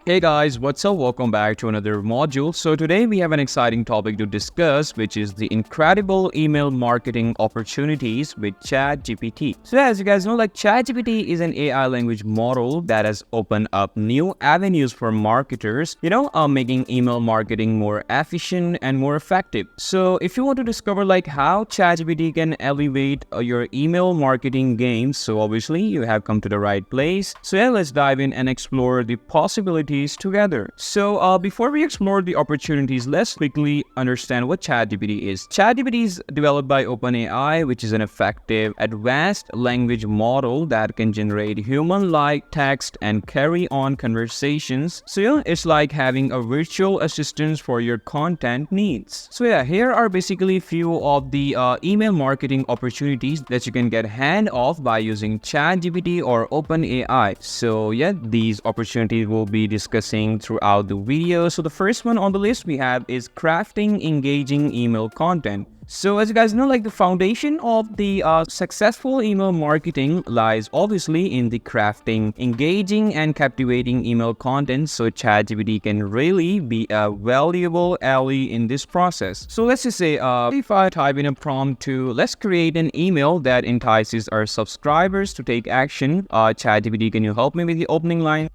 Hey guys, what's up? Welcome back to another module. So today we have an exciting topic to discuss, which is the incredible email marketing opportunities with ChatGPT. So as you guys know, ChatGPT is an AI language model that has opened up new avenues for marketers, making email marketing more efficient and more effective. So if you want to discover how ChatGPT can elevate your email marketing game, so obviously you have come to the right place. So yeah, let's dive in and explore the possibilities together. So before we explore the opportunities, let's quickly understand what ChatGPT is. ChatGPT is developed by OpenAI, which is an effective advanced language model that can generate human-like text and carry on conversations. So yeah, it's like having a virtual assistant for your content needs. So yeah, here are basically few of the email marketing opportunities that you can get hand of by using ChatGPT or OpenAI. So yeah, these opportunities will be discussing throughout the video. So the first one on the list we have is crafting engaging email content. So as you guys know, the foundation of the successful email marketing lies obviously in the crafting engaging and captivating email content. So ChatGPT can really be a valuable ally in this process. So let's just say if I type in a prompt to let's create an email that entices our subscribers to take action. ChatGPT, can you help me with the opening line?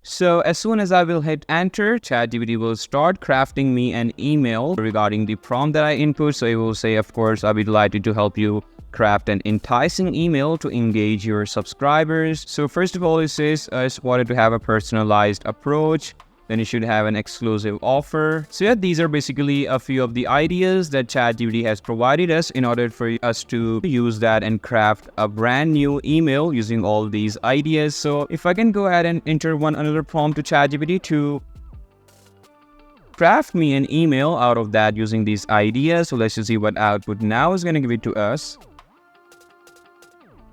So as soon as I will hit enter, ChatGPT will start crafting me an email regarding the prompt that I input. So it will say, of course, I'll be delighted to help you craft an enticing email to engage your subscribers. So first of all, it says it's wanted to have a personalized approach. Then you should have an exclusive offer. So yeah, these are basically a few of the ideas that ChatGPT has provided us in order for us to use that and craft a brand new email using all these ideas. So if I can go ahead and enter another prompt to ChatGPT to craft me an email out of that using these ideas. So let's just see what output now is going to give it to us.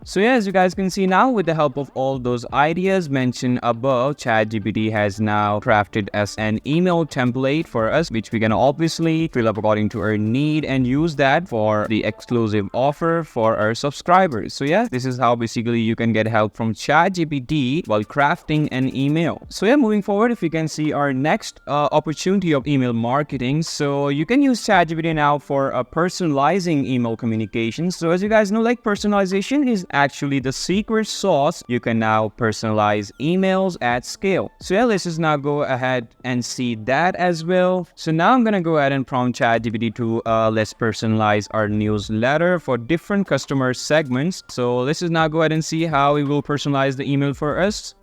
So yeah, as you guys can see now, with the help of all those ideas mentioned above, ChatGPT has now crafted as an email template for us, which we can obviously fill up according to our need and use that for the exclusive offer for our subscribers. So yeah, this is how basically you can get help from ChatGPT while crafting an email. So yeah, moving forward, if you can see our next opportunity of email marketing. So you can use ChatGPT now for personalizing email communication. So as you guys know, personalization is actually the secret sauce. You can now personalize emails at scale. So yeah, let's just now go ahead and see that as well. So now I'm gonna go ahead and prompt ChatGPT to let's personalize our newsletter for different customer segments. So let's just now go ahead and see how it will personalize the email for us.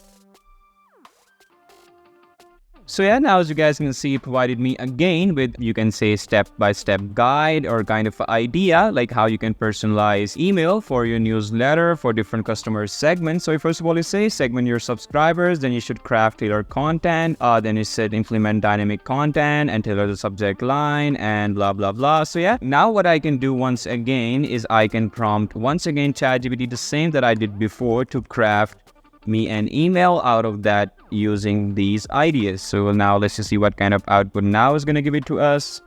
So yeah, now as you guys can see, it provided me again with, you can say, step-by-step guide or kind of idea, like how you can personalize email for your newsletter for different customer segments. So first of all, you say segment your subscribers, then you should craft tailored content. Then you said implement dynamic content and tailor the subject line and blah, blah, blah. So yeah, now what I can do once again is I can prompt once again ChatGPT the same that I did before to craft me an email out of that using these ideas. So now let's just see what kind of output now is going to give it to us.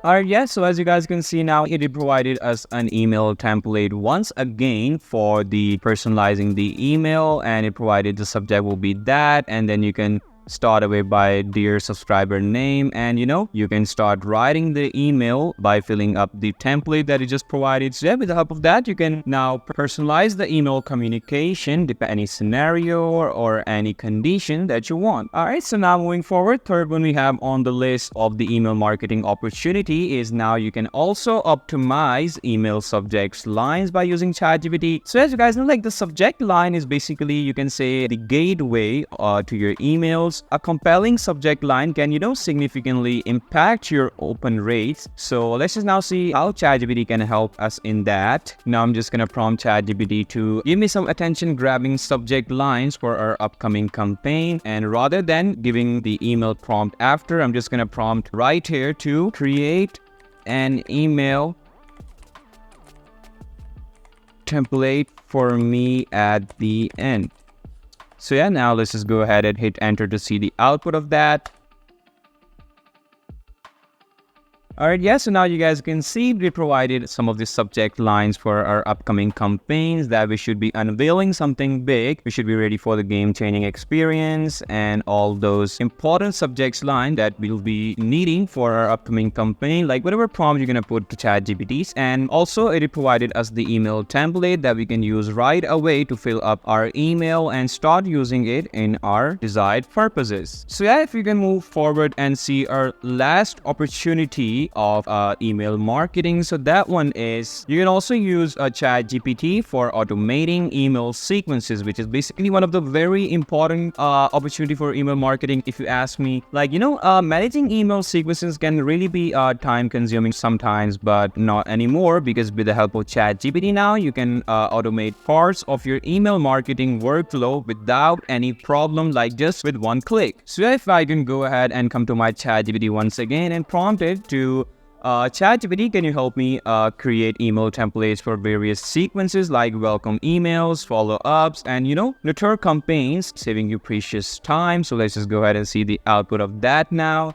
Alright, yeah, so as you guys can see now, it provided us an email template once again for the personalizing the email, and it provided the subject will be that, and then you can start away by dear subscriber name, and you can start writing the email by filling up the template that it just provided. So yeah, with the help of that, you can now personalize the email communication depending any scenario or any condition that you want. All right, so now moving forward, third one we have on the list of the email marketing opportunity is now you can also optimize email subjects lines by using ChatGPT. So as you guys know, the subject line is basically, you can say, the gateway to your emails. A compelling subject line can, significantly impact your open rates. So let's just now see how ChatGPT can help us in that. Now I'm just going to prompt ChatGPT to give me some attention-grabbing subject lines for our upcoming campaign. And rather than giving the email prompt after, I'm just going to prompt right here to create an email template for me at the end. So yeah, now let's just go ahead and hit enter to see the output of that. Alright, yeah, so now you guys can see we provided some of the subject lines for our upcoming campaigns that we should be unveiling something big. We should be ready for the game-changing experience and all those important subjects line that we'll be needing for our upcoming campaign, like whatever prompt you're gonna put to ChatGPT. And also it provided us the email template that we can use right away to fill up our email and start using it in our desired purposes. So yeah, if you can move forward and see our last opportunity of email marketing. So that one is you can also use a ChatGPT for automating email sequences, which is basically one of the very important opportunity for email marketing. If you ask me, like, managing email sequences can really be time consuming sometimes, but not anymore, because with the help of ChatGPT now you can automate parts of your email marketing workflow without any problem, like just with one click. So if I can go ahead and come to my ChatGPT once again and prompt it to ChatGPT, can you help me create email templates for various sequences like welcome emails, follow-ups, and nurture campaigns, saving you precious time. So let's just go ahead and see the output of that now.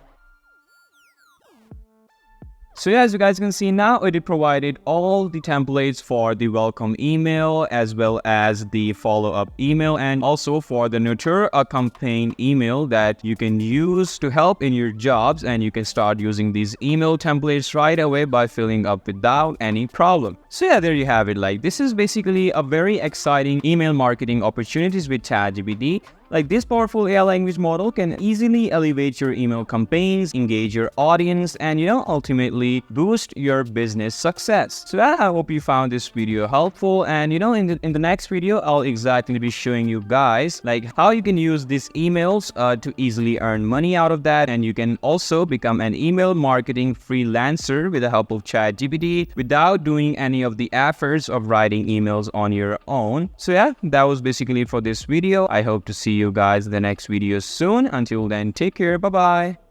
So yeah, as you guys can see now, it provided all the templates for the welcome email as well as the follow-up email, and also for the nurture a campaign email that you can use to help in your jobs, and you can start using these email templates right away by filling up without any problem. So yeah, there you have it. Like, this is basically a very exciting email marketing opportunities with ChatGPT. Like, this powerful AI language model can easily elevate your email campaigns, engage your audience, and ultimately boost your business success. So I hope you found this video helpful, and in the next video I'll exactly be showing you guys like how you can use these emails to easily earn money out of that, and you can also become an email marketing freelancer with the help of ChatGPT without doing any of the efforts of writing emails on your own. So yeah, that was basically it for this video. I hope to see you guys in the next video soon. Until then, take care. Bye bye.